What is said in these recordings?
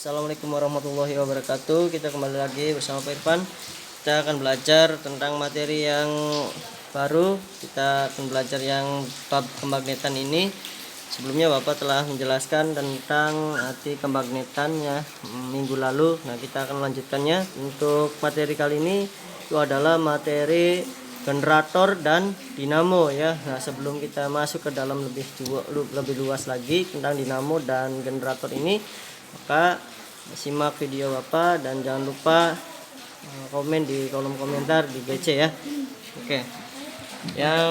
Assalamualaikum warahmatullahi wabarakatuh. Kita kembali lagi bersama Pak Irfan. Kita akan belajar tentang materi yang baru. Kita akan belajar yang bab kemagnetan ini. Sebelumnya Bapak telah menjelaskan tentang arti kemagnetannya minggu lalu. Nah, kita akan melanjutkannya. Untuk materi kali ini itu adalah materi generator dan dinamo ya. Nah, sebelum kita masuk ke dalam lebih luas lagi tentang dinamo dan generator ini, maka simak video Bapak dan jangan lupa komen di kolom komentar di BC ya. Oke. Yang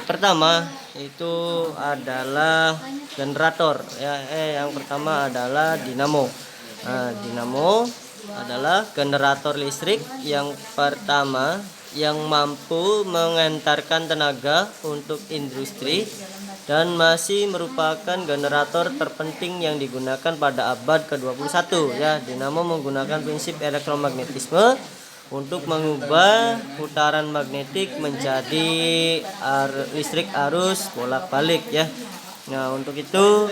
pertama itu adalah generator ya. Yang pertama adalah dinamo. Nah, dinamo adalah generator listrik yang pertama yang mampu mengantarkan tenaga untuk industri dan masih merupakan generator terpenting yang digunakan pada abad ke-21 ya. Dinamo menggunakan prinsip elektromagnetisme untuk mengubah putaran magnetik menjadi listrik arus bolak-balik ya. Nah, untuk itu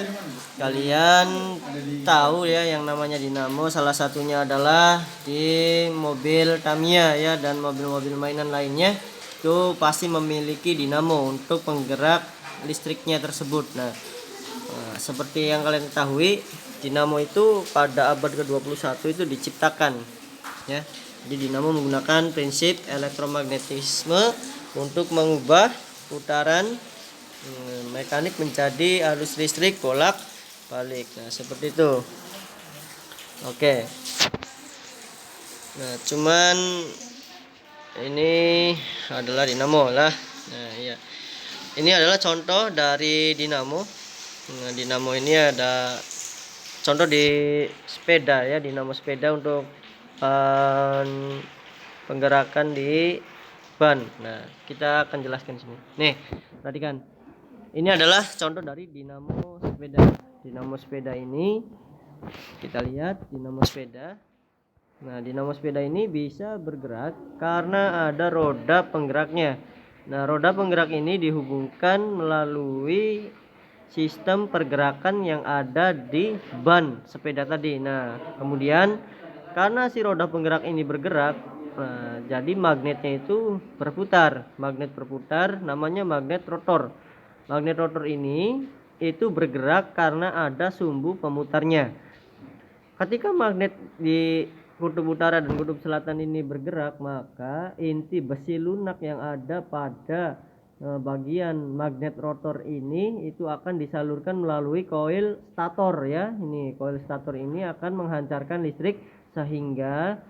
kalian tahu ya yang namanya dinamo, salah satunya adalah di mobil Tamiya ya, dan mobil-mobil mainan lainnya itu pasti memiliki dinamo untuk penggerak listriknya tersebut. Nah, seperti yang kalian ketahui, dinamo itu pada abad ke-21 itu diciptakan ya. Jadi dinamo menggunakan prinsip elektromagnetisme untuk mengubah putaran mekanik menjadi arus listrik bolak balik. Nah, seperti itu. Oke. Nah, cuman ini adalah dinamo lah. Nah, iya. Ini adalah contoh dari dinamo. Nah, dinamo ini ada contoh di sepeda ya, dinamo sepeda untuk penggerakan di ban. Nah, kita akan jelaskan sini. Nih, perhatikan. Ini adalah contoh dari dinamo sepeda. Dinamo sepeda ini kita lihat dinamo sepeda. Nah, dinamo sepeda ini bisa bergerak karena ada roda penggeraknya. Nah, roda penggerak ini dihubungkan melalui sistem pergerakan yang ada di ban sepeda tadi. Nah, kemudian karena si roda penggerak ini bergerak, jadi magnetnya itu berputar. Magnet berputar namanya magnet rotor. Magnet rotor ini itu bergerak karena ada sumbu pemutarnya. Ketika magnet di kutub utara dan kutub selatan ini bergerak, maka inti besi lunak yang ada pada bagian magnet rotor ini itu akan disalurkan melalui koil stator ya. Ini koil stator ini akan menghantarkan listrik sehingga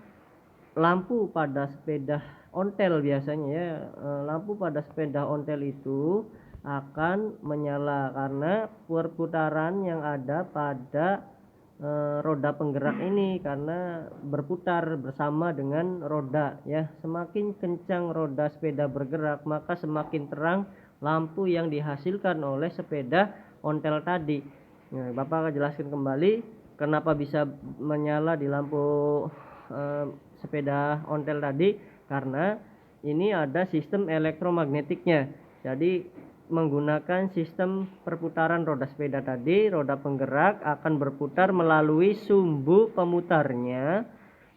lampu pada sepeda ontel biasanya ya, lampu pada sepeda ontel itu akan menyala karena perputaran yang ada pada roda penggerak ini karena berputar bersama dengan roda ya. Semakin kencang roda sepeda bergerak, maka semakin terang lampu yang dihasilkan oleh sepeda ontel tadi. Nah, Bapak akan jelaskan kembali kenapa bisa menyala di lampu sepeda ontel tadi, karena ini ada sistem elektromagnetiknya. Jadi menggunakan sistem perputaran roda sepeda tadi, roda penggerak akan berputar melalui sumbu pemutarnya.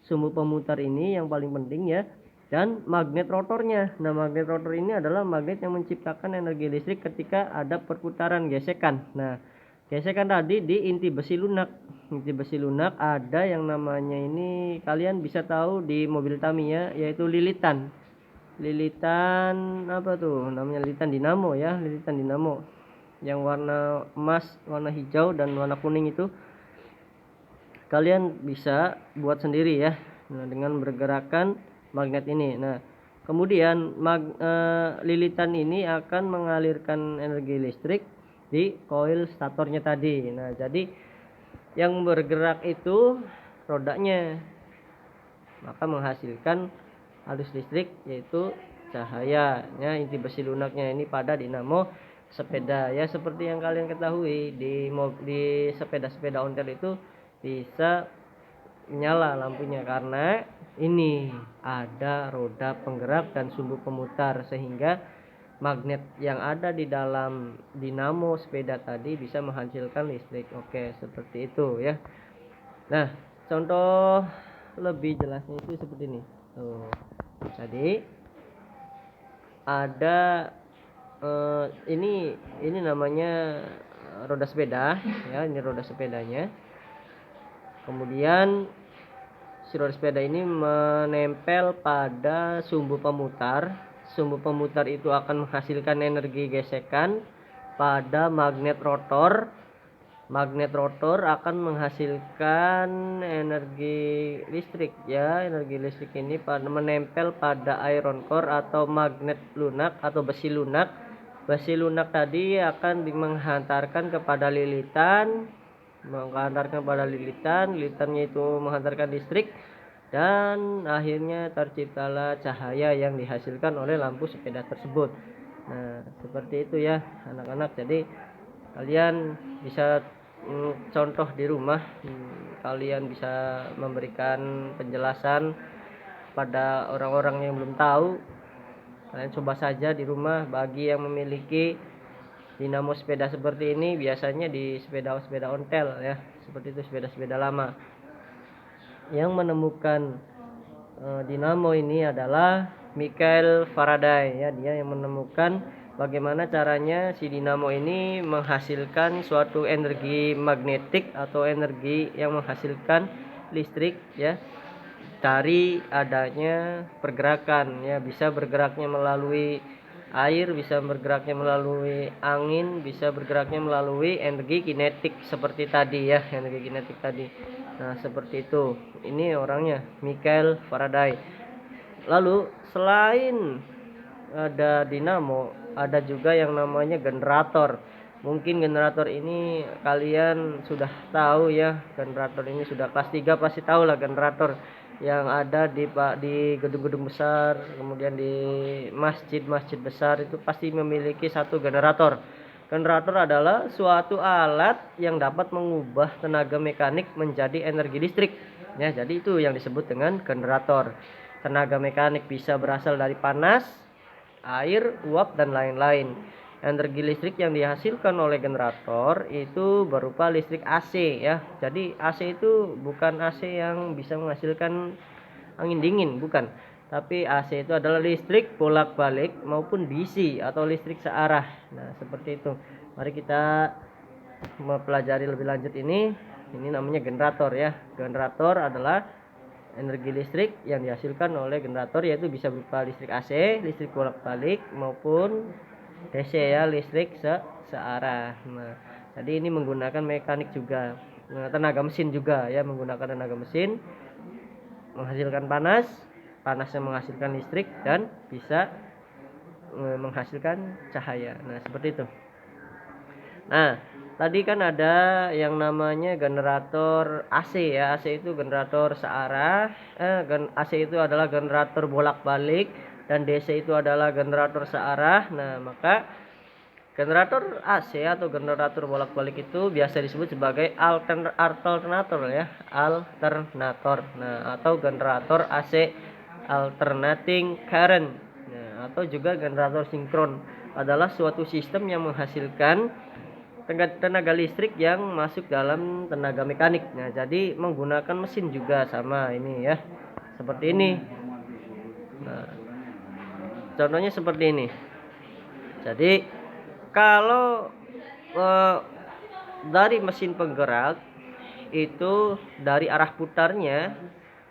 Sumbu pemutar ini yang paling penting ya, dan magnet rotornya. Nah, magnet rotor ini adalah magnet yang menciptakan energi listrik ketika ada perputaran gesekan. Nah, gesekan tadi di inti besi lunak. Inti besi lunak ada yang namanya ini kalian bisa tahu di mobil Tamiya, yaitu lilitan. Lilitan apa tuh namanya, lilitan dinamo ya, lilitan dinamo yang warna emas, warna hijau dan warna kuning itu kalian bisa buat sendiri ya. Nah, dengan bergerakan magnet ini. Nah, kemudian lilitan ini akan mengalirkan energi listrik di koil statornya tadi. Nah, jadi yang bergerak itu rodanya, maka menghasilkan arus listrik yaitu cahayanya. Inti besi lunaknya ini pada dinamo sepeda ya, seperti yang kalian ketahui di sepeda-sepeda ontel itu bisa nyala lampunya karena ini ada roda penggerak dan sumbu pemutar, sehingga magnet yang ada di dalam dinamo sepeda tadi bisa menghasilkan listrik. Oke, seperti itu ya. Nah, contoh lebih jelasnya itu seperti ini. Tuh. Jadi ada ini namanya roda sepeda ya, ini roda sepedanya. Kemudian si roda sepeda ini menempel pada sumbu pemutar. Sumbu pemutar itu akan menghasilkan energi gesekan pada magnet rotor. Magnet rotor akan menghasilkan energi listrik ya. Energi listrik ini menempel pada iron core atau magnet lunak atau besi lunak. Besi lunak tadi akan menghantarkan kepada lilitan, lilitannya itu menghantarkan listrik, dan akhirnya terciptalah cahaya yang dihasilkan oleh lampu sepeda tersebut. Nah, seperti itu ya anak-anak. Jadi kalian bisa contoh di rumah, kalian bisa memberikan penjelasan pada orang-orang yang belum tahu. Kalian coba saja di rumah. Bagi yang memiliki dinamo sepeda seperti ini, biasanya di sepeda-sepeda ontel ya, seperti itu, sepeda-sepeda lama. Yang menemukan dinamo ini adalah Michael Faraday ya. Dia yang menemukan bagaimana caranya si dinamo ini menghasilkan suatu energi magnetik atau energi yang menghasilkan listrik ya, dari adanya pergerakan ya. Bisa bergeraknya melalui air, bisa bergeraknya melalui angin, bisa bergeraknya melalui energi kinetik seperti tadi ya, energi kinetik tadi. Nah, seperti itu. Ini orangnya Michael Faraday. Lalu selain ada dinamo, ada juga yang namanya generator. Mungkin generator ini kalian sudah tahu ya. Generator ini sudah kelas 3 pasti tahu lah, generator yang ada di gedung-gedung besar, kemudian di masjid-masjid besar itu pasti memiliki satu generator. Generator adalah suatu alat yang dapat mengubah tenaga mekanik menjadi energi listrik. Ya, jadi itu yang disebut dengan generator. Tenaga mekanik bisa berasal dari panas, air, uap, dan lain-lain. Energi listrik yang dihasilkan oleh generator itu berupa listrik AC ya. Jadi AC itu bukan AC yang bisa menghasilkan angin dingin, bukan. Tapi AC itu adalah listrik bolak-balik maupun DC atau listrik searah. Nah, seperti itu. Mari kita mempelajari lebih lanjut ini. Ini namanya generator ya. Generator adalah energi listrik yang dihasilkan oleh generator, yaitu bisa berupa listrik AC, listrik bolak-balik maupun DC ya, listrik searah. Nah, jadi ini menggunakan mekanik juga, tenaga mesin juga ya, menggunakan tenaga mesin menghasilkan panas, panasnya menghasilkan listrik dan bisa menghasilkan cahaya. Nah, seperti itu. Nah, tadi kan ada yang namanya generator AC ya. AC itu generator searah. AC itu adalah generator bolak-balik dan DC itu adalah generator searah. Nah, maka generator AC atau generator bolak-balik itu biasa disebut sebagai alternator ya, alternator. Nah, atau generator AC alternating current. Nah, atau juga generator sinkron adalah suatu sistem yang menghasilkan tenaga listrik yang masuk dalam tenaga mekanik. Nah, jadi menggunakan mesin juga sama ini ya. Seperti ini. Nah, contohnya seperti ini. Jadi kalau dari mesin penggerak itu dari arah putarnya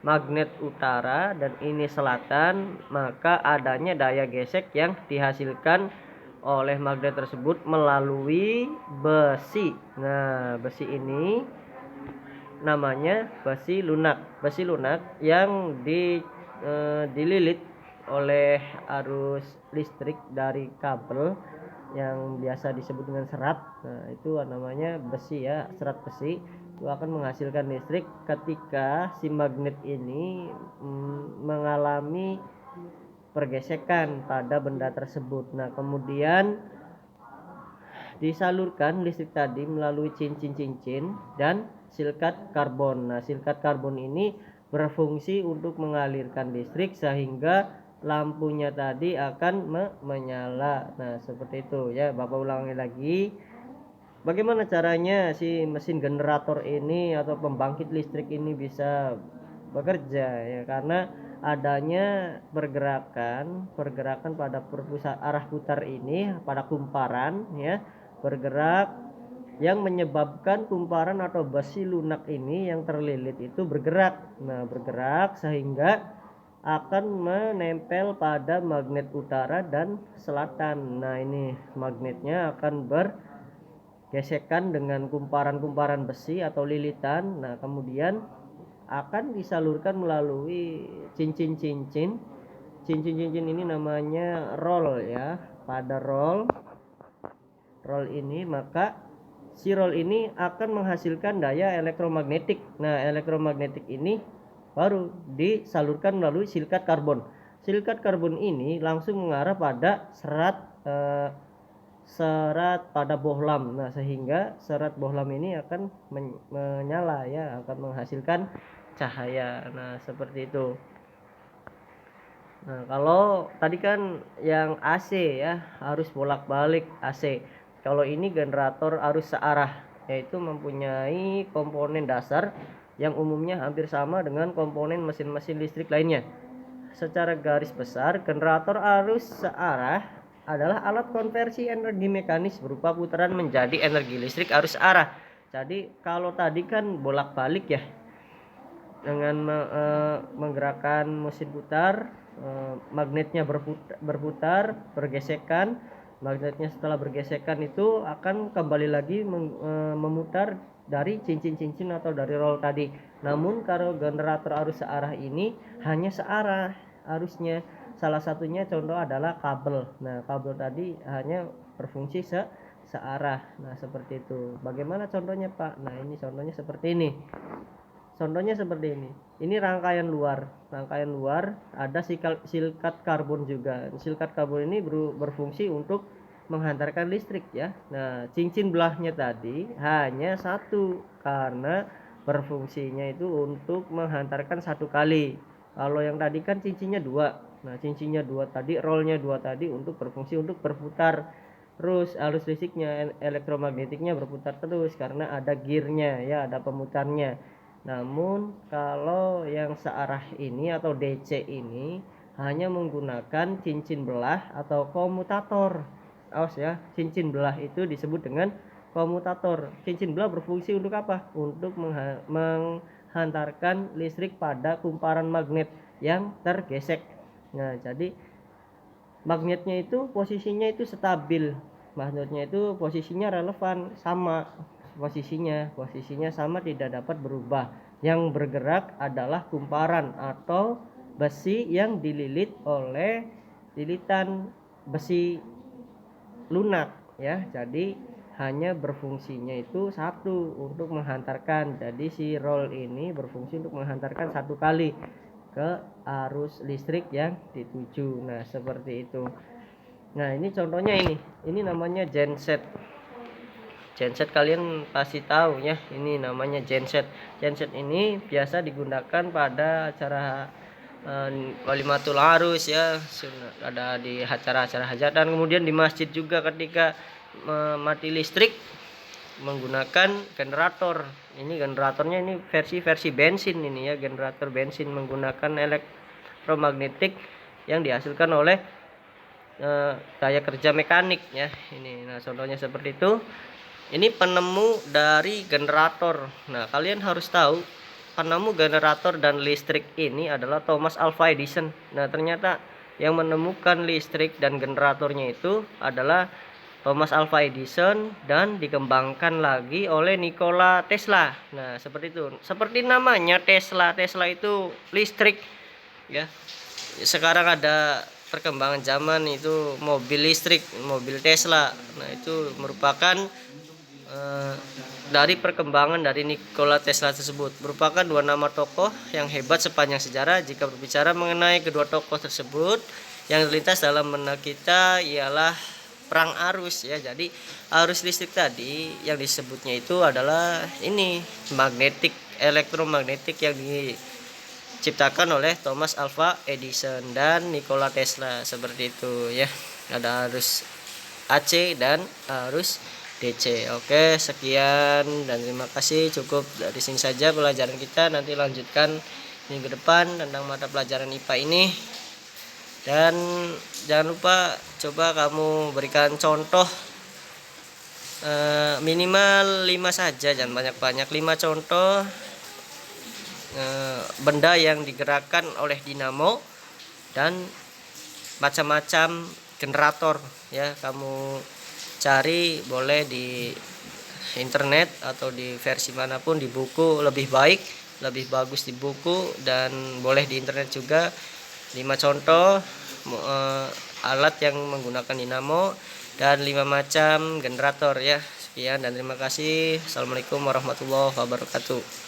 magnet utara dan ini selatan, maka adanya daya gesek yang dihasilkan oleh magnet tersebut melalui besi. Nah, besi ini namanya besi lunak. Besi lunak yang dililit oleh arus listrik dari kabel yang biasa disebut dengan serat. Nah, itu namanya besi ya, serat besi. Itu akan menghasilkan listrik ketika si magnet ini mengalami pergesekan pada benda tersebut. Nah, kemudian disalurkan listrik tadi melalui cincin-cincin dan silkat karbon. Nah, silkat karbon ini berfungsi untuk mengalirkan listrik sehingga lampunya tadi akan menyala. Nah, seperti itu ya. Bapak ulangi lagi. bagaimana caranya si mesin generator ini atau pembangkit listrik ini bisa bekerja ya, karena adanya pergerakan pada arah putar ini pada kumparan ya, bergerak yang menyebabkan kumparan atau besi lunak ini yang terlilit itu bergerak. Nah, bergerak sehingga akan menempel pada magnet utara dan selatan. Nah, ini magnetnya akan bergesekan dengan kumparan-kumparan besi atau lilitan. Nah, kemudian akan disalurkan melalui cincin-cincin. Cincin-cincin ini namanya roll ya. Pada roll ini, maka si roll ini akan menghasilkan daya elektromagnetik. Nah, elektromagnetik ini baru disalurkan melalui silikat karbon. Silikat karbon ini langsung mengarah pada serat pada bohlam. Nah, sehingga serat bohlam ini akan menyala ya, akan menghasilkan cahaya. Nah, seperti itu. Nah, kalau tadi kan yang AC ya, harus bolak-balik AC. Kalau ini generator arus searah, yaitu mempunyai komponen dasar yang umumnya hampir sama dengan komponen mesin-mesin listrik lainnya. Secara garis besar, generator arus searah adalah alat konversi energi mekanis berupa putaran menjadi energi listrik arus arah. Jadi kalau tadi kan bolak-balik ya, dengan menggerakkan mesin putar, magnetnya berputar, bergesekan. Magnetnya setelah bergesekan itu akan kembali lagi memutar dari cincin-cincin atau dari roll tadi. Namun kalau generator arus searah ini hanya searah arusnya. Salah satunya contoh adalah kabel. Nah, kabel tadi hanya berfungsi searah. Nah, seperti itu. Bagaimana contohnya, Pak? Nah, ini contohnya seperti ini. Contohnya seperti ini. Ini rangkaian luar. Rangkaian luar ada silikat karbon juga. Silikat karbon ini berfungsi untuk menghantarkan listrik ya. Nah, cincin belahnya tadi hanya satu karena berfungsinya itu untuk menghantarkan satu kali. Kalau yang tadi kan cincinnya dua. Nah, cincinnya dua tadi, rollnya dua tadi untuk berfungsi untuk berputar. Terus arus listriknya, elektromagnetiknya berputar terus karena ada gearnya ya, ada pemutarnya. Namun kalau yang searah ini atau DC ini hanya menggunakan cincin belah atau komutator. Awas ya, cincin belah itu disebut dengan komutator. Cincin belah berfungsi untuk apa? Untuk menghantarkan listrik pada kumparan magnet yang tergesek. Nah, jadi magnetnya itu posisinya itu stabil. Magnetnya itu posisinya relevan, sama posisinya sama, tidak dapat berubah. Yang bergerak adalah kumparan atau besi yang dililit oleh lilitan besi lunak ya. Jadi hanya berfungsinya itu satu, untuk menghantarkan. Jadi si roll ini berfungsi untuk menghantarkan satu kali ke arus listrik yang dituju. Nah, seperti itu. Nah, ini contohnya ini namanya genset. Genset kalian pasti tahu ya, ini namanya genset. Genset ini biasa digunakan pada acara walimatul arus ya, ada di acara-acara hajatan, kemudian di masjid juga ketika mati listrik menggunakan generator. Ini generatornya ini versi bensin ini ya, generator bensin menggunakan elektromagnetik yang dihasilkan oleh daya kerja mekanik ya. Ini nah contohnya seperti itu. Ini penemu dari generator. Nah, kalian harus tahu penemu generator dan listrik ini adalah Thomas Alva Edison. Nah, ternyata yang menemukan listrik dan generatornya itu adalah Thomas Alva Edison dan dikembangkan lagi oleh Nikola Tesla. Nah, seperti itu. Seperti namanya Tesla. Tesla itu listrik ya. Sekarang ada perkembangan zaman itu mobil listrik, mobil Tesla. Nah, itu merupakan dari perkembangan dari Nikola Tesla tersebut, merupakan dua nama tokoh yang hebat sepanjang sejarah. Jika berbicara mengenai kedua tokoh tersebut, yang terlintas dalam benak kita ialah perang arus ya. Jadi arus listrik tadi yang disebutnya itu adalah ini magnetik, elektromagnetik yang diciptakan oleh Thomas Alva Edison dan Nikola Tesla, seperti itu ya. Ada arus AC dan arus DC. Oke, sekian dan terima kasih. Cukup dari sini saja pelajaran kita. Nanti lanjutkan minggu depan tentang mata pelajaran IPA ini. Dan jangan lupa coba kamu berikan contoh minimal 5 saja, jangan banyak-banyak. 5 contoh benda yang digerakkan oleh dinamo dan macam-macam generator ya. Kamu cari boleh di internet atau di versi manapun, di buku lebih baik, lebih bagus di buku, dan boleh di internet juga. 5 contoh alat yang menggunakan dinamo dan 5 macam generator ya. Sekian dan terima kasih. Assalamualaikum warahmatullahi wabarakatuh.